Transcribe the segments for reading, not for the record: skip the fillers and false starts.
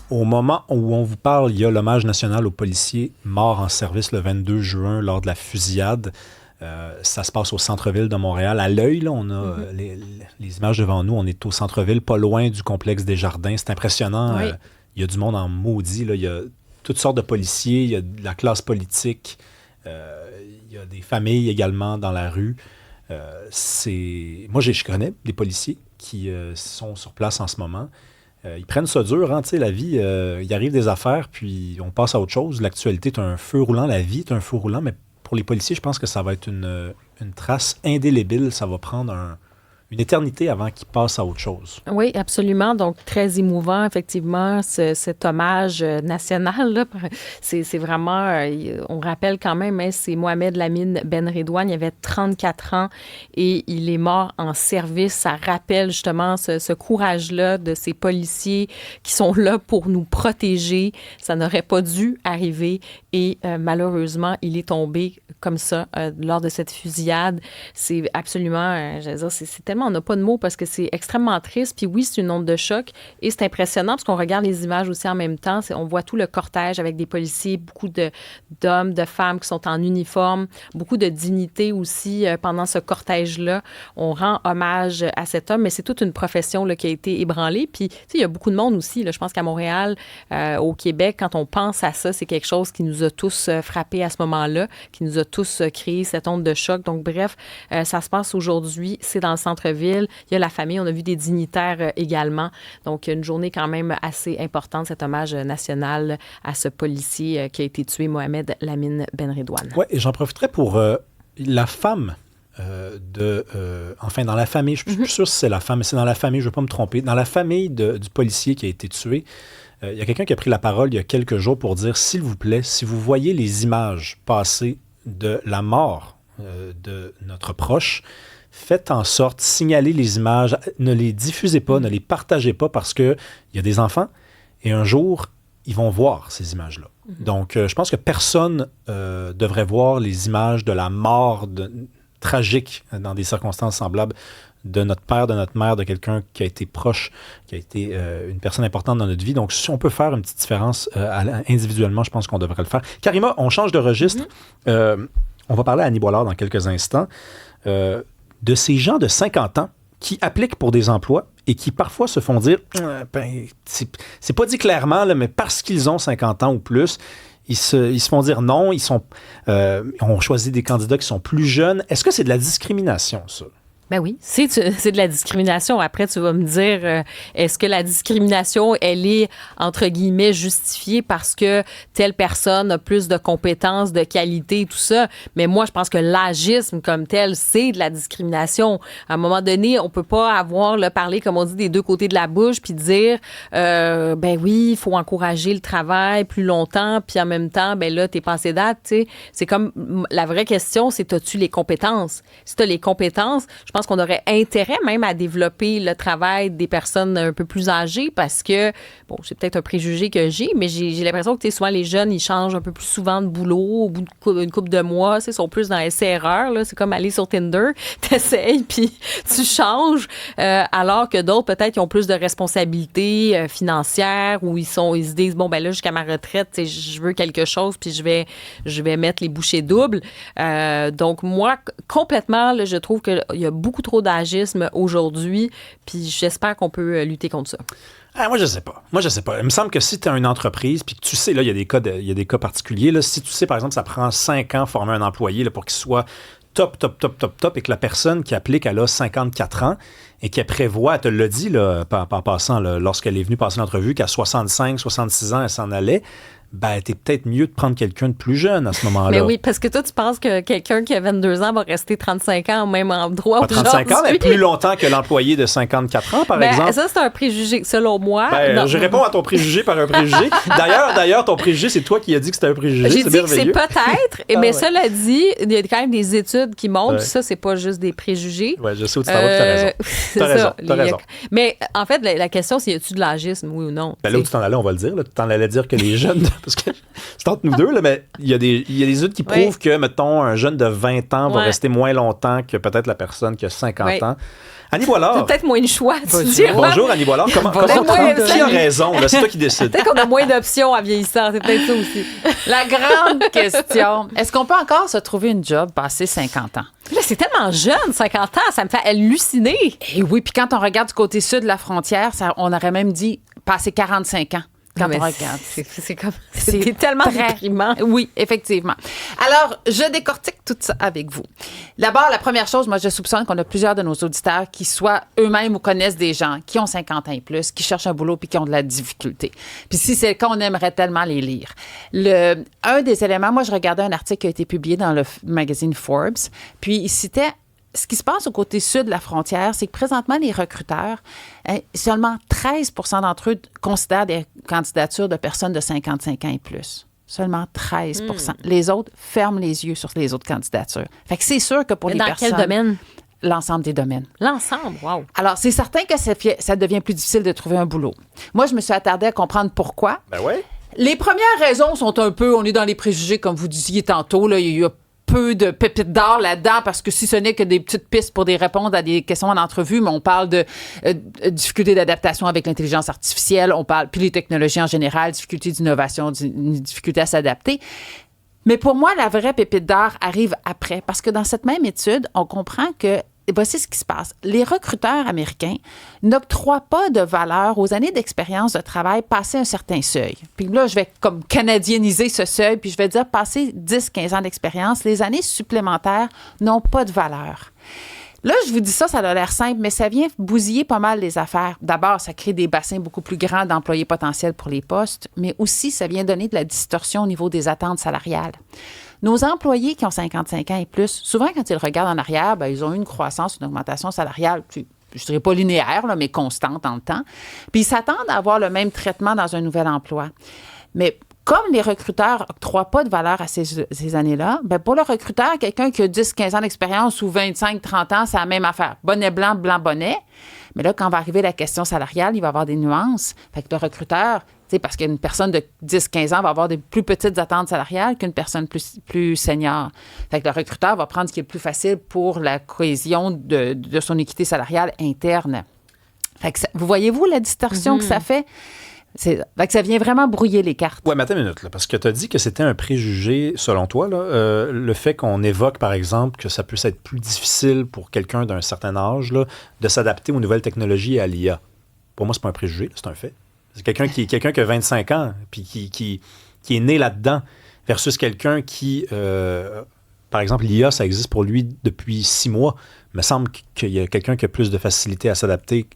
Au moment où on vous parle, il y a l'hommage national aux policiers morts en service le 22 juin lors de la fusillade. Ça se passe au centre-ville de Montréal. À l'œil, là, on a les images devant nous. On est au centre-ville, pas loin du complexe des Jardins. C'est impressionnant. Oui. Il y a du monde en maudit. Là. Il y a toutes sortes de policiers. Il y a de la classe politique. Il y a des familles également dans la rue. Moi, je connais des policiers qui sont sur place en ce moment. Ils prennent ça dur, hein, tu sais, la vie, il arrive des affaires, puis on passe à autre chose. L'actualité est un feu roulant, la vie est un feu roulant, mais pour les policiers, je pense que ça va être une trace indélébile. Ça va prendre une éternité avant qu'ils passent à autre chose. Oui, absolument. Donc, très émouvant, effectivement, cet hommage national. Là, c'est vraiment, on rappelle quand même, hein, c'est Mohamed Lamine Benredouane, il avait 34 ans et il est mort en service. Ça rappelle justement ce courage-là de ces policiers qui sont là pour nous protéger. Ça n'aurait pas dû arriver et malheureusement, il est tombé comme ça lors de cette fusillade. C'est absolument, je veux dire, c'est tellement, on n'a pas de mots parce que c'est extrêmement triste. Puis oui, c'est une onde de choc et c'est impressionnant parce qu'on regarde les images aussi en même temps. On voit tout le cortège avec des policiers, beaucoup d'hommes, de femmes qui sont en uniforme, beaucoup de dignité aussi pendant ce cortège-là. On rend hommage à cet homme, mais c'est toute une profession là, qui a été ébranlée. Puis, tu sais, il y a beaucoup de monde aussi. Là, je pense qu'à Montréal, au Québec, quand on pense à ça, c'est quelque chose qui nous a tous frappés à ce moment-là, qui nous a tous créé cette onde de choc. Donc, bref, ça se passe aujourd'hui. C'est dans le centre-ville. Il y a la famille. On a vu des dignitaires également. Donc, une journée quand même assez importante, cet hommage national à ce policier qui a été tué, Mohamed Lamine Benredouane. Oui, et j'en profiterai pour la femme enfin, dans la famille, je suis plus sûr si c'est la femme, mais c'est dans la famille, je ne veux pas me tromper, dans la famille du policier qui a été tué. Il y a quelqu'un qui a pris la parole il y a quelques jours pour dire, s'il vous plaît, si vous voyez les images passer de la mort de notre proche, faites en sorte, signalez les images, ne les diffusez pas, ne les partagez pas parce qu'il y a des enfants et un jour, ils vont voir ces images-là. Donc, je pense que personne devrait voir les images de la mort tragique dans des circonstances semblables de notre père, de notre mère, de quelqu'un qui a été proche, qui a été une personne importante dans notre vie. Donc, si on peut faire une petite différence individuellement, je pense qu'on devrait le faire. Karima, on change de registre. On va parler à Annie Boilard dans quelques instants. De ces gens de 50 ans qui appliquent pour des emplois et qui parfois se font dire, c'est pas dit clairement, là, mais parce qu'ils ont 50 ans ou plus, ils se font dire non, on choisit des candidats qui sont plus jeunes. Est-ce que c'est de la discrimination, ça? Ben oui, c'est de la discrimination. Après, tu vas me dire, est-ce que la discrimination, elle est, entre guillemets, justifiée parce que telle personne a plus de compétences, de qualité, tout ça. Mais moi, je pense que l'agisme comme tel, c'est de la discrimination. À un moment donné, on peut pas parler, comme on dit, des deux côtés de la bouche, puis dire, ben oui, il faut encourager le travail plus longtemps, puis en même temps, ben là, t'es passé date, tu sais. C'est comme, la vraie question, c'est, as-tu les compétences? Si t'as les compétences, je pense qu'on aurait intérêt même à développer le travail des personnes un peu plus âgées parce que, bon, c'est peut-être un préjugé que j'ai, mais j'ai l'impression que souvent les jeunes, ils changent un peu plus souvent de boulot au bout d'une couple de mois. Ils sont plus dans essai-erreur. C'est comme aller sur Tinder, t'essayes, puis tu changes. Alors que d'autres, peut-être, ils ont plus de responsabilités financières ou ils se disent, bon, ben là, jusqu'à ma retraite, je veux quelque chose, puis je vais mettre les bouchées doubles. Donc, moi, complètement, là, je trouve qu'il y a beaucoup trop d'agisme aujourd'hui, puis j'espère qu'on peut lutter contre ça. Moi, je sais pas. Il me semble que si tu as une entreprise, puis que tu sais, là, il y a des cas particuliers, là, si tu sais, par exemple, ça prend 5 ans former un employé là, pour qu'il soit top, et que la personne qui applique, elle a 54 ans, et qu'elle prévoit, elle te l'a dit, là, en passant, là, lorsqu'elle est venue passer l'entrevue, qu'à 65, 66 ans, elle s'en allait, ben, t'es peut-être mieux de prendre quelqu'un de plus jeune à ce moment-là. Mais oui, parce que toi, tu penses que quelqu'un qui a 22 ans va rester 35 ans au même endroit aujourd'hui. 35 ans, mais plus longtemps que l'employé de 54 ans, par exemple. Ça, c'est un préjugé, selon moi. Je réponds à ton préjugé par un préjugé. D'ailleurs, ton préjugé, c'est toi qui as dit que c'était un préjugé. J'ai c'est dit merveilleux. que c'est peut-être, mais cela dit, il y a quand même des études qui montrent, ça, c'est pas juste des préjugés. Oui, je sais où tu t'en vas, t'as raison. Mais en fait, la question, c'est y a-tu de l'agisme, oui ou non? Ben là où tu t'en allais, on va le dire. Tu t'en allais dire que les jeunes parce que c'est entre nous deux, là, mais il y a des études qui prouvent que, mettons, un jeune de 20 ans va rester moins longtemps que peut-être la personne qui a 50 ans. Annie Boilard. Peut-être moins de choix, tu dis. Bonjour, Annie Boilard. Qui a raison? Là, c'est toi qui décides. Peut-être qu'on a moins d'options en vieillissant. C'est peut-être ça aussi. La grande question, est-ce qu'on peut encore se trouver une job passé 50 ans? Là, c'est tellement jeune, 50 ans. Ça me fait halluciner. Et oui, puis quand on regarde du côté sud de la frontière, on aurait même dit passer 45 ans. Quand on regarde. C'est tellement déprimant. Oui, effectivement. Alors, je décortique tout ça avec vous. D'abord, la première chose, moi, je soupçonne qu'on a plusieurs de nos auditeurs qui soient eux-mêmes ou connaissent des gens qui ont 50 ans et plus, qui cherchent un boulot puis qui ont de la difficulté. Puis si c'est le cas, on aimerait tellement les lire. Un des éléments, moi, je regardais un article qui a été publié dans le magazine Forbes, puis il citait ce qui se passe au côté sud de la frontière, c'est que présentement, les recruteurs, seulement 13 d'entre eux considèrent des candidatures de personnes de 55 ans et plus. Seulement 13 Les autres ferment les yeux sur les autres candidatures. Fait que c'est sûr que pour les personnes... Dans quel domaine? L'ensemble des domaines. L'ensemble, wow. Alors, c'est certain que ça devient plus difficile de trouver un boulot. Moi, je me suis attardée à comprendre pourquoi. Ben ouais. Les premières raisons sont un peu... On est dans les préjugés, comme vous disiez tantôt. Là, il y a peu de pépites d'or là-dedans parce que si ce n'est que des petites pistes pour répondre à des questions en entrevue, mais on parle de difficultés d'adaptation avec l'intelligence artificielle, on parle, puis les technologies en général, difficultés d'innovation, difficultés à s'adapter. Mais pour moi, la vraie pépite d'or arrive après parce que dans cette même étude, on comprend que voici ce qui se passe. Les recruteurs américains n'octroient pas de valeur aux années d'expérience de travail passé un certain seuil. Puis là, je vais comme canadieniser ce seuil, puis je vais dire passé 10-15 ans d'expérience, les années supplémentaires n'ont pas de valeur. Là, je vous dis ça a l'air simple, mais ça vient bousiller pas mal les affaires. D'abord, ça crée des bassins beaucoup plus grands d'employés potentiels pour les postes, mais aussi, ça vient donner de la distorsion au niveau des attentes salariales. Nos employés qui ont 55 ans et plus, souvent, quand ils regardent en arrière, bien, ils ont eu une croissance, une augmentation salariale, je ne dirais pas linéaire, là, mais constante dans le temps. Puis ils s'attendent à avoir le même traitement dans un nouvel emploi. Mais comme les recruteurs n'octroient pas de valeur à ces années-là, bien, pour le recruteur, quelqu'un qui a 10-15 ans d'expérience ou 25-30 ans, c'est la même affaire. Bonnet blanc, blanc bonnet. Mais là, quand va arriver la question salariale, il va y avoir des nuances. Fait que le recruteur, parce qu'une personne de 10-15 ans va avoir des plus petites attentes salariales qu'une personne plus senior. Fait que le recruteur va prendre ce qui est le plus facile pour la cohésion de son équité salariale interne. Fait que vous voyez-vous la distorsion que ça fait? Fait que ça vient vraiment brouiller les cartes. Oui, mais attends une minute, là, parce que tu as dit que c'était un préjugé, selon toi, là, le fait qu'on évoque, par exemple, que ça puisse être plus difficile pour quelqu'un d'un certain âge là, de s'adapter aux nouvelles technologies et à l'IA. Pour moi, c'est pas un préjugé, là, c'est un fait. C'est quelqu'un qui a 25 ans puis qui est né là-dedans versus quelqu'un qui, par exemple, l'IA, ça existe pour lui depuis 6 mois. Il me semble qu'il y a quelqu'un qui a plus de facilité à s'adapter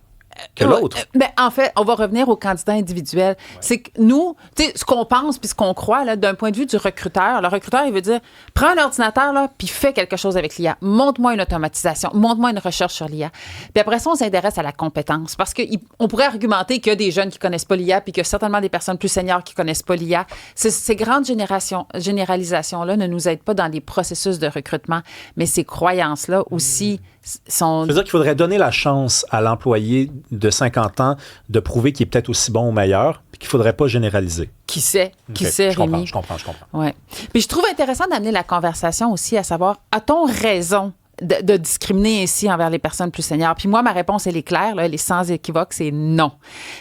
que l'autre. Ben, en fait, on va revenir au candidat individuel. Ouais. C'est que nous, tu sais, ce qu'on pense puis ce qu'on croit, là, d'un point de vue du recruteur, le recruteur, il veut dire, prends un ordinateur, là, puis fais quelque chose avec l'IA. Montre-moi une automatisation. Montre-moi une recherche sur l'IA. Puis après ça, on s'intéresse à la compétence. Parce qu'on pourrait argumenter qu'il y a des jeunes qui connaissent pas l'IA puis qu'il y a certainement des personnes plus seniors qui connaissent pas l'IA. Ces grandes généralisations-là ne nous aident pas dans les processus de recrutement. Mais ces croyances-là aussi sont... Ça veut dire qu'il faudrait donner la chance à l'employé de 50 ans de prouver qu'il est peut-être aussi bon ou meilleur, puis qu'il ne faudrait pas généraliser. Qui sait? Qui sait, Rémi? Je comprends. Ouais. Puis je trouve intéressant d'amener la conversation aussi à savoir, a-t-on raison de discriminer ainsi envers les personnes plus seniors? Puis moi, ma réponse, elle est claire, là, elle est sans équivoque, c'est non.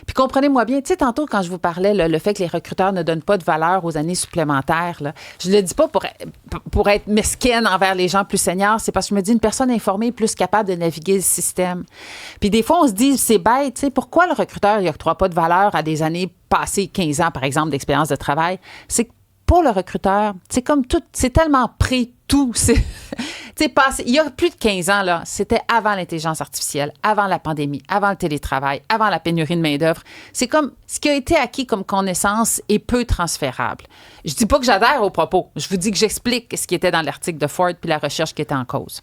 Puis comprenez-moi bien, tu sais, tantôt, quand je vous parlais, là, le fait que les recruteurs ne donnent pas de valeur aux années supplémentaires, là, je le dis pas pour être mesquine envers les gens plus seniors, c'est parce que je me dis, une personne informée est plus capable de naviguer le système. Puis des fois, on se dit, c'est bête, tu sais, pourquoi le recruteur n'octroie pas de valeur à des années passées, 15 ans, par exemple, d'expérience de travail? C'est que pour le recruteur, c'est comme tout, c'est tellement pris tout. Il y a plus de 15 ans, là, c'était avant l'intelligence artificielle, avant la pandémie, avant le télétravail, avant la pénurie de main-d'œuvre. C'est comme ce qui a été acquis comme connaissance est peu transférable. Je dis pas que j'adhère au propos. Je vous dis que j'explique ce qui était dans l'article de Ford puis la recherche qui était en cause.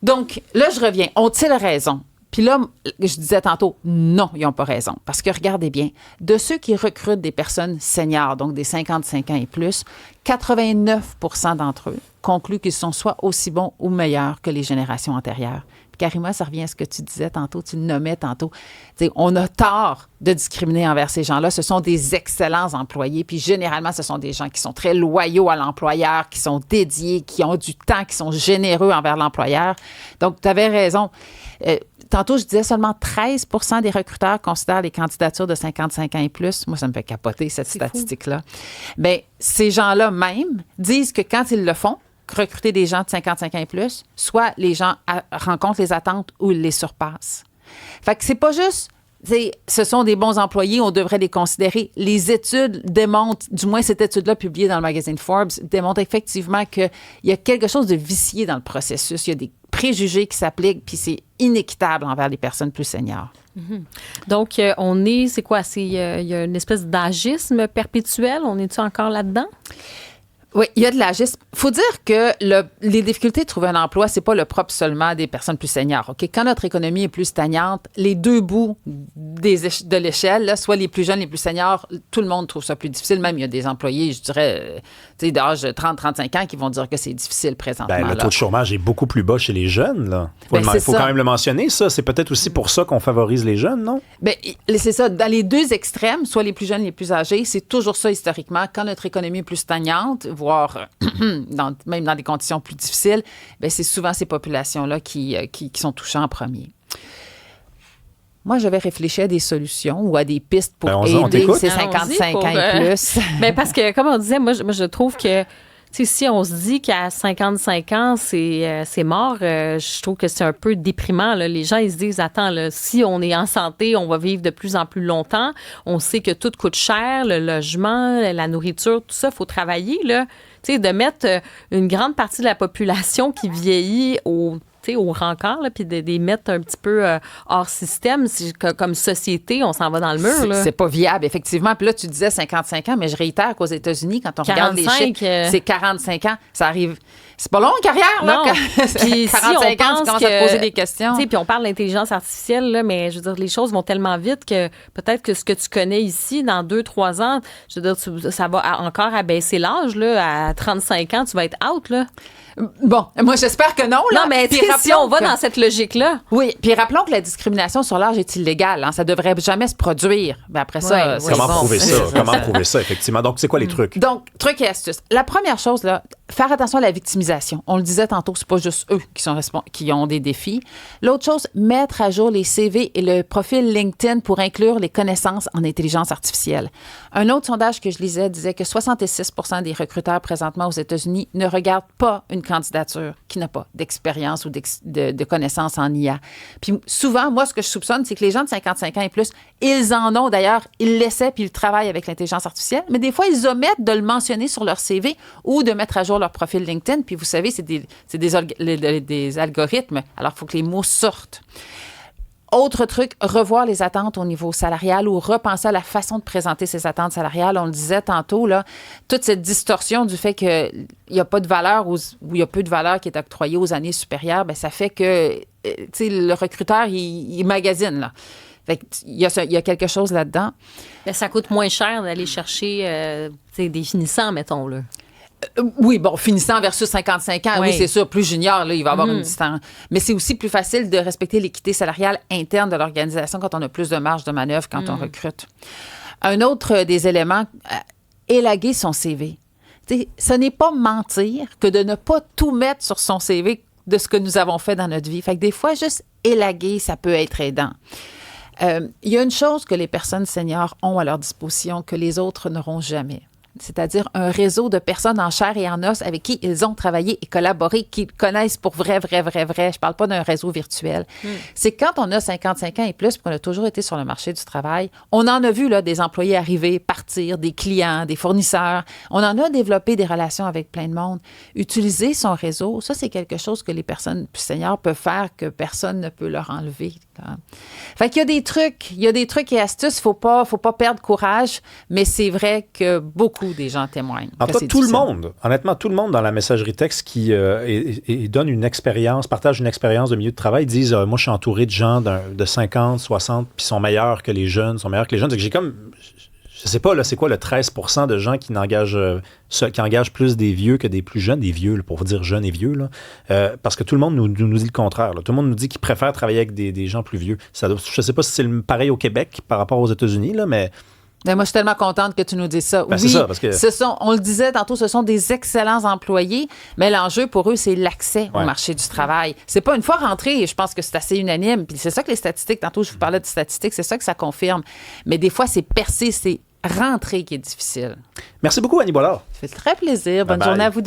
Donc, là, je reviens. Ont-ils raison? Puis là, je disais tantôt, non, ils n'ont pas raison. Parce que regardez bien, de ceux qui recrutent des personnes seniors, donc des 55 ans et plus, 89 d'entre eux concluent qu'ils sont soit aussi bons ou meilleurs que les générations antérieures. Karima, ça revient à ce que tu disais tantôt, tu le nommais tantôt. T'sais, on a tort de discriminer envers ces gens-là. Ce sont des excellents employés. Puis généralement, ce sont des gens qui sont très loyaux à l'employeur, qui sont dédiés, qui ont du temps, qui sont généreux envers l'employeur. Donc, tu avais raison. Tantôt, je disais seulement 13 % des recruteurs considèrent les candidatures de 55 ans et plus. Moi, ça me fait capoter, cette statistique-là. Bien, ces gens-là même disent que quand ils le font, recruter des gens de 55 ans et plus, soit les gens rencontrent les attentes ou ils les surpassent. Fait que c'est pas juste... ce sont des bons employés, on devrait les considérer. Les études démontrent, du moins cette étude-là publiée dans le magazine Forbes, démontre effectivement qu'il y a quelque chose de vicié dans le processus. Il y a des préjugés qui s'appliquent, puis c'est inéquitable envers les personnes plus seniors. Mm-hmm. Donc, c'est quoi? Il y a une espèce d'agisme perpétuel. On est-tu encore là-dedans? Oui, il y a de l'agisme. Il faut dire que les difficultés de trouver un emploi, c'est pas le propre seulement des personnes plus seniors. OK? Quand notre économie est plus stagnante, les deux bouts de l'échelle, là, soit les plus jeunes, les plus seniors, tout le monde trouve ça plus difficile. Même, il y a des employés, je dirais, d'âge 30-35 ans qui vont dire que c'est difficile présentement. Le taux de chômage est beaucoup plus bas chez les jeunes. Là. Il faut quand même le mentionner, ça. C'est peut-être aussi pour ça qu'on favorise les jeunes, non? Bien, c'est ça. Dans les deux extrêmes, soit les plus jeunes, les plus âgés, c'est toujours ça historiquement. Quand notre économie est plus stagnante, voire même dans des conditions plus difficiles, bien, c'est souvent ces populations-là qui sont touchées en premier. Moi, j'avais réfléchi à des solutions ou à des pistes pour aider ces 55 ans et plus. Bien, parce que, comme on disait, moi je trouve que si on se dit qu'à 55 ans, c'est mort, je trouve que c'est un peu déprimant. Là. Les gens, ils se disent, attends, là, si on est en santé, on va vivre de plus en plus longtemps. On sait que tout coûte cher, le logement, la nourriture, tout ça, il faut travailler. Là. De mettre une grande partie de la population qui vieillit au rencard, puis de les mettre un petit peu hors système. Comme société, on s'en va dans le mur. Là. C'est pas viable, effectivement. Puis là, tu disais 55 ans, mais je réitère qu'aux États-Unis, quand on 45, regarde les chiffres, c'est 45 ans. Ça arrive... C'est pas long, une carrière, là. Non. Puis 45 si on ans, tu commences à te poser des questions. Puis on parle d'intelligence artificielle, là, mais je veux dire, les choses vont tellement vite que peut-être que ce que tu connais ici, dans 2-3 ans, je veux dire, ça va encore abaisser l'âge. Là, à 35 ans, tu vas être out, là. Bon, moi, j'espère que non. Là. Non, mais si on va dans cette logique-là. Oui, puis rappelons que la discrimination sur l'âge est illégale. Hein, ça devrait jamais se produire. Mais après ça, comment prouver ça? Comment prouver ça, effectivement? Donc, c'est quoi les trucs? Donc, trucs et astuces. La première chose, là, faire attention à la victimisation. On le disait tantôt, c'est pas juste eux qui ont des défis. L'autre chose, mettre à jour les CV et le profil LinkedIn pour inclure les connaissances en intelligence artificielle. Un autre sondage que je lisais disait que 66 % des recruteurs présentement aux États-Unis ne regardent pas une candidature qui n'a pas d'expérience ou de connaissances en IA. Puis souvent, moi, ce que je soupçonne, c'est que les gens de 55 ans et plus, ils en ont d'ailleurs, ils l'essaient puis ils travaillent avec l'intelligence artificielle, mais des fois, ils omettent de le mentionner sur leur CV ou de mettre à jour leur profil LinkedIn. Puis vous savez, c'est des algorithmes. Alors, il faut que les mots sortent. Autre truc, revoir les attentes au niveau salarial ou repenser à la façon de présenter ces attentes salariales. On le disait tantôt, là, toute cette distorsion du fait qu'il n'y a pas de valeur ou il y a peu de valeur qui est octroyée aux années supérieures, bien, ça fait que le recruteur, il magasine, là. Fait il y a quelque chose là-dedans. Bien, ça coûte moins cher d'aller chercher des finissants, mettons, là. Oui, bon, finissant versus 55 ans, oui, c'est sûr, plus junior, là, il va y avoir une distance. Mais c'est aussi plus facile de respecter l'équité salariale interne de l'organisation quand on a plus de marge de manœuvre quand on recrute. Un autre des éléments, élaguer son CV. T'sais, ce n'est pas mentir que de ne pas tout mettre sur son CV de ce que nous avons fait dans notre vie. Fait que des fois, juste élaguer, ça peut être aidant. Il y a une chose que les personnes seniors ont à leur disposition que les autres n'auront jamais. C'est-à-dire un réseau de personnes en chair et en os avec qui ils ont travaillé et collaboré, qu'ils connaissent pour vrai. Je parle pas d'un réseau virtuel. C'est quand on a 55 ans et plus, qu'on a toujours été sur le marché du travail, on en a vu là, des employés arriver, partir, des clients, des fournisseurs. On en a développé des relations avec plein de monde. Utiliser son réseau, ça, c'est quelque chose que les personnes plus seniors peuvent faire que personne ne peut leur enlever. Fait qu'il y a des trucs et astuces. Faut pas perdre courage, mais c'est vrai que beaucoup des gens témoignent. En tout cas, tout le monde, honnêtement, tout le monde dans la messagerie texte qui donne une expérience, partage une expérience de milieu de travail, disent moi, je suis entouré de gens de 50, 60, puis sont meilleurs que les jeunes. C'est que je sais pas, là, c'est quoi le 13% de gens qui engagent plus des vieux que des plus jeunes, des vieux, là, pour vous dire jeunes et vieux, là, parce que tout le monde nous dit le contraire. Là. Tout le monde nous dit qu'ils préfèrent travailler avec des gens plus vieux. Je sais pas si c'est pareil au Québec par rapport aux États-Unis, là, mais... Ben moi, je suis tellement contente que tu nous dises ça. Ben, oui, c'est ça, parce que... on le disait tantôt, ce sont des excellents employés, mais l'enjeu pour eux, c'est l'accès au marché du travail. C'est pas une fois rentré, je pense que c'est assez unanime. Puis c'est ça que les statistiques, tantôt je vous parlais de statistiques, c'est ça que ça confirme. Mais des fois, c'est percer, c'est rentrer qui est difficile. Merci beaucoup, Annie Boilard. Ça fait très plaisir. Bonne journée à vous.